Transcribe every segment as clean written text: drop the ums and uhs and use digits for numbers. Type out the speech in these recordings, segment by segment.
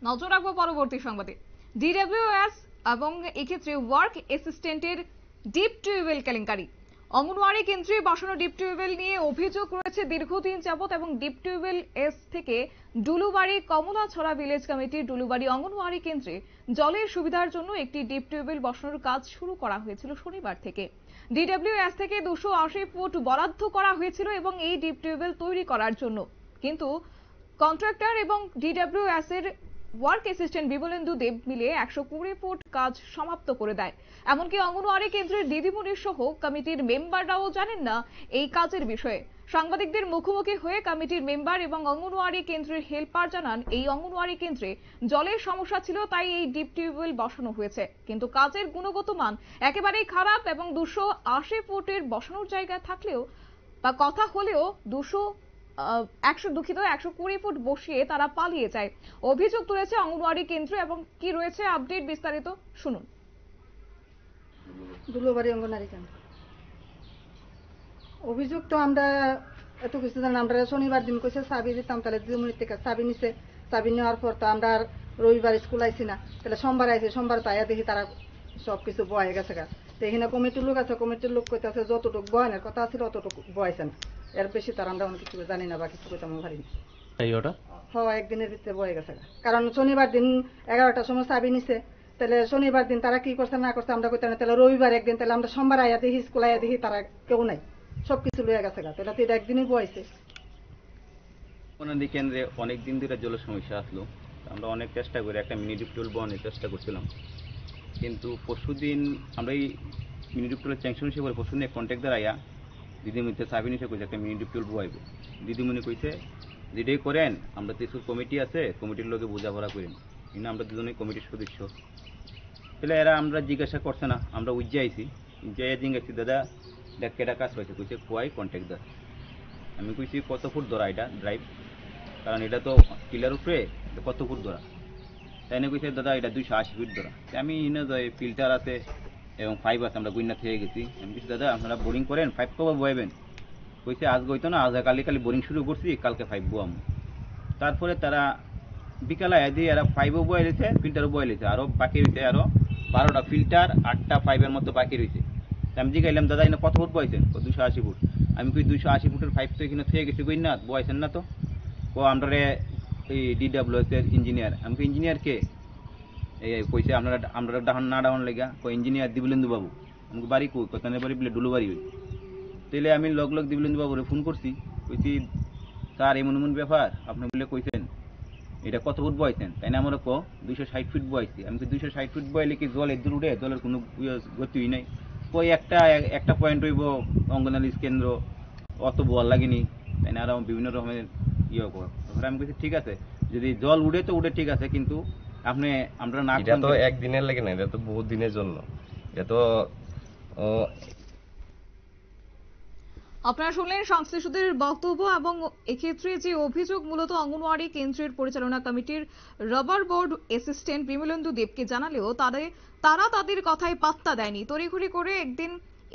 নজর রাখবো পরবর্তী সংবাদে। ডিডব্লিউএস এবং এক্ষেত্রে ওয়ার্ক অ্যাসিস্ট্যান্টের ডিপ টিউবওয়েল কেলেঙ্কারি। অঙ্গনওয়াড়ি কেন্দ্রে বসানো ডিপ টিউবওয়েল নিয়ে অভিযোগ রয়েছে দীর্ঘদিন যাবত এবং ডিপ টিউবওয়েল এস থেকে ডুলুবাড়ি কমলাছড়া ভিলেজ কমিটির ডুলুবাড়ি অঙ্গনওয়াড়ি কেন্দ্রে জলের সুবিধার জন্য একটি ডিপ টিউবওয়েল বসানোর কাজ শুরু করা হয়েছিল শনিবার থেকে। ডিডব্লিউএস থেকে 280 ফুট বরাদ্দ করা হয়েছিল এবং এই ডিপ টিউবওয়েল তৈরি করার জন্য, কিন্তু কন্ট্রাক্টর এবং ডিডব্লিউএস এর ওয়ার্ক অ্যাসিস্ট্যান্ট বিমলেন্দু দেব মিলে 120 ফুট কাজ সমাপ্ত করে দেয়। এমনকি অঙ্গনওয়াড়ি কেন্দ্রের দিদিমণি সহ কমিটির মেম্বাররাও জানেন না এই কাজের বিষয়ে। সাংবাদিকদের মুখোমুখি হয়ে কমিটির মেম্বার এবং অঙ্গনওয়াড়ি কেন্দ্রের হেল্পার জানান, এই অঙ্গনওয়াড়ি কেন্দ্রে জলের সমস্যা ছিল, তাই এই ডিপ টিউবওয়েল বসানো হয়েছে, কিন্তু কাজের গুণগত মান একেবারেই খারাপ এবং 280 ফুটের বসানোর জায়গা থাকলেও বা কথা হলেও 120 ফুট বসিয়ে তারা পালিয়ে যায়। অভিযোগ তুলেছে অঙ্গনওয়াড়ি কেন্দ্র এবং কি রয়েছে আপডেট বিস্তারিত শুনুন। দুলোবাড়ি অঙ্গনওয়াড়ি কেন্দ্র অভিযোগ তো আমরা এত কিছু জানি। আমরা শনিবার দিন কইছে চাবি দিতাম, তাহলে দিদিমণির থেকে চাবি নিছে। চাবি নেওয়ার পর তো আমরা রবিবার স্কুল আইছি না, তাহলে সোমবার আইছি। সোমবার তো আয়া দেখি তারা সবকিছু বয়ে গেছে গা। তো এখানে কমিটির লোক আছে, কমিটির লোক কইতেছে যতটুকু বয়ানের কথা ছিল অতটুকু বয়েছে না, এর বেশি তার আমরা অনেক কিছু জানি না বা কিছু কইতাম পারি না। একদিনের ভিতরে বয়ে গেছে গা। কারণ শনিবার দিন 11টার সময় চাবি নিছে, তাহলে শনিবার দিন তারা কি করছে না করছে আমরা কইতাম না। তাহলে রবিবার একদিন, তাহলে আমরা সোমবার আয়া দেখি স্কুল আয়া দেখি তারা কেউ নাই, সবকিছু লইয়া গেছে গা। তাহলে তো এটা একদিনই বয়েছে। অঙ্গনওয়াড়ি কেন্দ্রে অনেক দিন ধরে জলের সমস্যা আসলো। আমরা অনেক চেষ্টা করে একটা মিনি ডিপটিউবওয়েল বসানোর চেষ্টা করছিলাম, কিন্তু পরশুদিন আমরা এই মিনি ডিপটিউবওয়েল স্যাংশন হিসেবে পরশুদিন এক কন্ট্রাক্টর আয়া দিদিমণিতে চাবি নিতে কইছে একটা মিনি ডিপটিউবওয়েল বসাইব। দিদিমণি কইছে যেটাই করেন আমরা তো কিছু কমিটি আছে, কমিটির লোকে বোঝাপড়া করেন, কিন্তু আমরা দুজনেই কমিটির সদস্য। তাহলে এরা আমরা জিজ্ঞাসা করছে না, আমরা উজ্জা আইছি। উজ্জাইয়া জিজ্ঞাসি দাদা এটা কেটা কাজ পাইছে, কইছে কোয়াই কন্ট্রাক্টর। আমি কইছি কত ফুট ধরা এটা ড্রাইভ, কারণ এটা তো টিলার উপরে, কত ফুট ধরা। তাই না কইছে দাদা এটা 280 ফিট ধরা। আমি ইনে যাই ফিল্টার আছে এবং 5 আছে, আমরা গুইনা থেকে গেছি। আমি কইছি দাদা আপনারা বোরিং করেন, 5 কবে বয়াবেন? কইছে আজ গইতো না, আজ কালি বোরিং শুরু করছি, কালকে 5 বোয়াম। তারপরে তারা বিকালে আয় দিয়ে এরা 5ও বয়ে লেছে, ফিল্টারও বয়ে লেছে, আরও বাকি রয়েছে আরও 12টা ফিল্টার, 8টা 5-এর মতো বাকি রয়েছে। আমি জিজ্ঞাইলাম দাদা এখানে কত ফুট বয়েছেন? 280 ফুট। আমি কই 280 ফুটের 5 তো এখানে থেকে গেছি, কই না বয়েছেন না তো। ও আমরা এই ডিডব্লিউএস এর ইঞ্জিনিয়ার। আমি কই ইঞ্জিনিয়ার কে? এই কইছে আমরা ডাহন না ডাহন লেগা, কই ইঞ্জিনিয়ার দিবলেন্দু বাবু। আমি বাড়ি কই? কোথায় বাড়ি বলে ডুলুবাড়ি হই। তাইলে আমি লগ দিবলেন্দু বাবুরে ফোন করছি, কইছি স্যার এমন এমন ব্যাপার, আপনি বলে কইছেন এটা কত ফুট বয়েছেন? তাই না আমরা 260 ফিট বয়েছি। আমি 260 ফিট বয়েলে কি জল এদূর উঠে? জলের কোনো গতিই নাই। কই একটা পয়েন্ট হইব অঙ্গনওয়াড়ি কেন্দ্র, অত বল লাগেনি, তাই না? আরো বিভিন্ন রকমের করে। আমি কইছি ঠিক আছে, যদি জল উঠে তো উঠে ঠিক আছে, কিন্তু আমরা না, এটা তো একদিনের লাগে না, এটা তো বহুত দিনের জন্য। এটা তো আপনারা শুনলেন সংশ্লিষ্টদের বক্তব্য এবং এক্ষেত্রে যে অভিযোগ মূলত অঙ্গনওয়াড়ি কেন্দ্রের পরিচালনা কমিটির রবার বোর্ড অ্যাসিস্ট্যান্ট বিমলেন্দু দেবকে জানালেও তারা তাদের কথায় পাত্তা দেয়নি। তড়িঘড়ি করে একদিন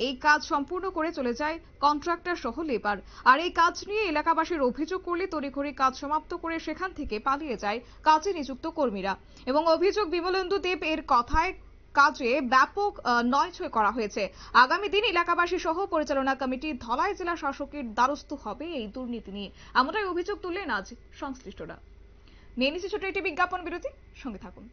এই কাজ সম্পূর্ণ করে চলে যায় কন্ট্রাক্টর সহ লেবার। আর এই কাজ নিয়ে এলাকাবাসীর অভিযোগ করলে তড়িঘড়ি কাজ সমাপ্ত করে সেখান থেকে পালিয়ে যায় কাজে নিযুক্ত কর্মীরা এবং অভিযোগ বিমলেন্দু দেব এর কথায় কাজে ব্যাপক নয়ছয় করা হয়েছে। আগামী দিন এলাকাবাসী সহ পরিচালনা কমিটি ধলাই জেলা শাসকের দ্বারস্থ হবে এই দুর্নীতি নিয়ে, এমনটাই অভিযোগ তুললেন আজ সংশ্লিষ্টরা। নিয়ে নিচ্ছে ছোট একটি বিজ্ঞাপন বিরতি, সঙ্গে থাকুন।